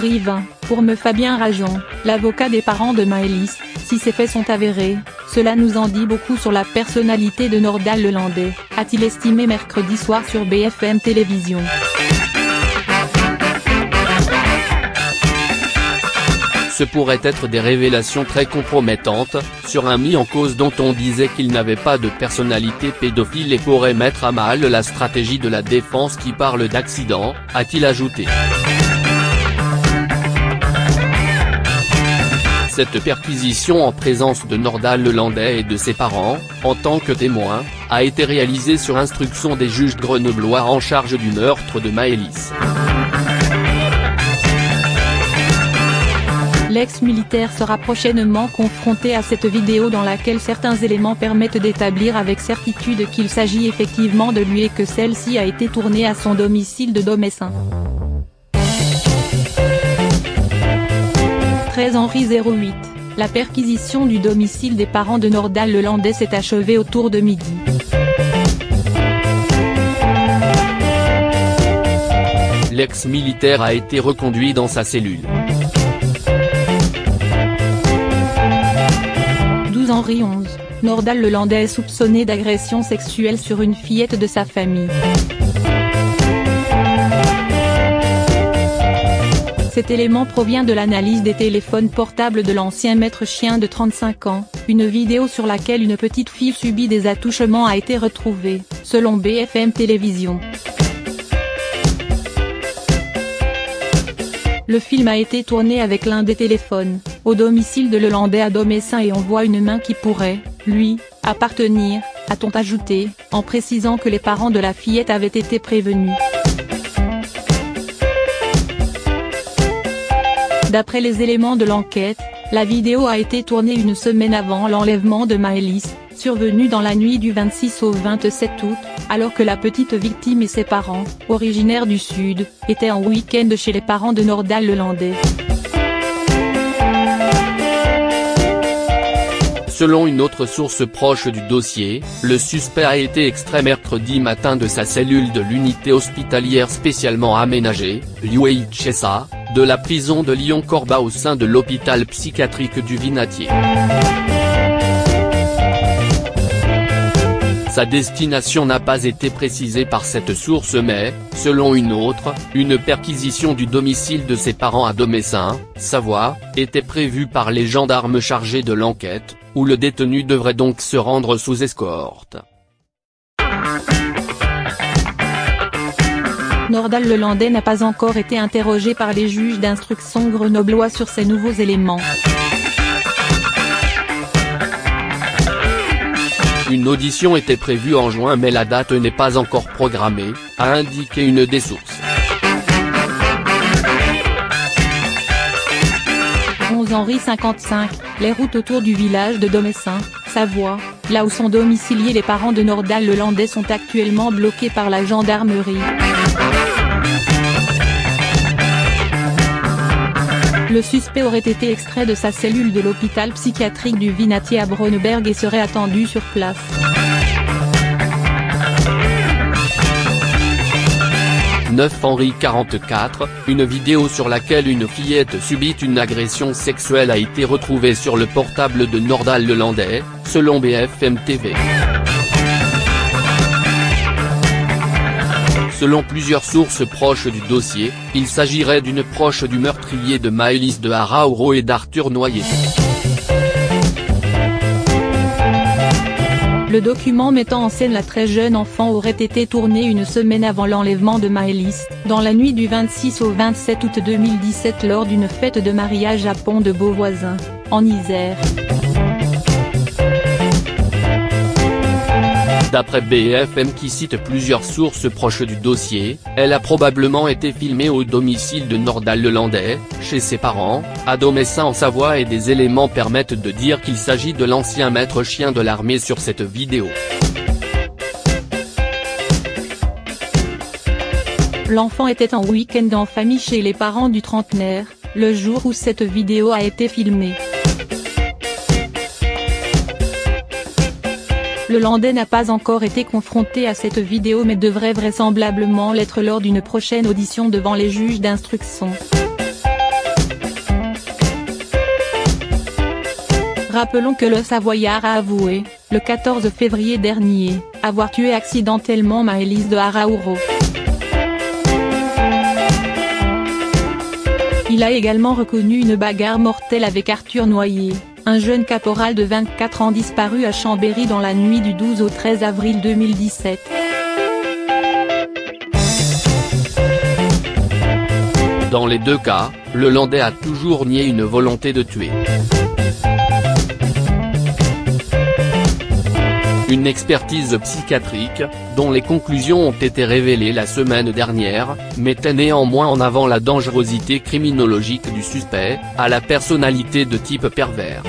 Henri 20, pour me Fabien Rajon, l'avocat des parents de Maëlys, si ces faits sont avérés, cela nous en dit beaucoup sur la personnalité de Nordal Lelandais, a-t-il estimé mercredi soir sur BFM Télévision. Ce pourraient être des révélations très compromettantes, sur un mis en cause dont on disait qu'il n'avait pas de personnalité pédophile et pourrait mettre à mal la stratégie de la défense qui parle d'accident, a-t-il ajouté. Cette perquisition en présence de Nordal Lelandais et de ses parents, en tant que témoin, a été réalisée sur instruction des juges grenoblois en charge du meurtre de Maëlys. L'ex-militaire sera prochainement confronté à cette vidéo dans laquelle certains éléments permettent d'établir avec certitude qu'il s'agit effectivement de lui et que celle-ci a été tournée à son domicile de Domessin. 13 Henri 08, la perquisition du domicile des parents de Nordal Lelandais s'est achevée autour de midi. L'ex-militaire a été reconduit dans sa cellule. 12 Henri 11, Nordal Lelandais est soupçonné d'agression sexuelle sur une fillette de sa famille. Cet élément provient de l'analyse des téléphones portables de l'ancien maître chien de 35 ans, une vidéo sur laquelle une petite fille subit des attouchements a été retrouvée, selon BFM Télévision. Le film a été tourné avec l'un des téléphones, au domicile de Lelandais à Domessin et on voit une main qui pourrait, lui, appartenir, a-t-on ajouté, en précisant que les parents de la fillette avaient été prévenus. D'après les éléments de l'enquête, la vidéo a été tournée une semaine avant l'enlèvement de Maëlys, survenu dans la nuit du 26 au 27 août, alors que la petite victime et ses parents, originaires du Sud, étaient en week-end chez les parents de Nordal Lelandais. Selon une autre source proche du dossier, le suspect a été extrait mercredi matin de sa cellule de l'unité hospitalière spécialement aménagée, l'UEHSA, de la prison de Lyon-Corba au sein de l'hôpital psychiatrique du Vinatier. Sa destination n'a pas été précisée par cette source mais, selon une autre, une perquisition du domicile de ses parents à Domessin, Savoie, était prévue par les gendarmes chargés de l'enquête, où le détenu devrait donc se rendre sous escorte. Nordal Lelandais n'a pas encore été interrogé par les juges d'instruction grenoblois sur ces nouveaux éléments. Une audition était prévue en juin mais la date n'est pas encore programmée, a indiqué une des sources. 11 Henri 55, les routes autour du village de Domessin, Savoie, là où sont domiciliés les parents de Nordal Lelandais sont actuellement bloquées par la gendarmerie. Le suspect aurait été extrait de sa cellule de l'hôpital psychiatrique du Vinatier à Bronneberg et serait attendu sur place. « 9 Henri 44, une vidéo sur laquelle une fillette subit une agression sexuelle a été retrouvée sur le portable de Nordal Lelandais, selon BFM TV. Selon plusieurs sources proches du dossier, il s'agirait d'une proche du meurtrier de Maëlys de Arauro et d'Arthur Noyer. Le document mettant en scène la très jeune enfant aurait été tourné une semaine avant l'enlèvement de Maëlys, dans la nuit du 26 au 27 août 2017 lors d'une fête de mariage à Pont de Beauvoisin, en Isère. D'après BFM qui cite plusieurs sources proches du dossier, elle a probablement été filmée au domicile de Nordal Lelandais, chez ses parents, à Domessin en Savoie et des éléments permettent de dire qu'il s'agit de l'ancien maître chien de l'armée sur cette vidéo. L'enfant était en week-end en famille chez les parents du trentenaire, le jour où cette vidéo a été filmée. Lelandais n'a pas encore été confronté à cette vidéo mais devrait vraisemblablement l'être lors d'une prochaine audition devant les juges d'instruction. Rappelons que le Savoyard a avoué, le 14 février dernier, avoir tué accidentellement Maëlys de Araouro. Il a également reconnu une bagarre mortelle avec Arthur Noyer, un jeune caporal de 24 ans disparu à Chambéry dans la nuit du 12 au 13 avril 2017. Dans les deux cas, le Landais a toujours nié une volonté de tuer. Une expertise psychiatrique, dont les conclusions ont été révélées la semaine dernière, mettait néanmoins en avant la dangerosité criminologique du suspect, à la personnalité de type pervers.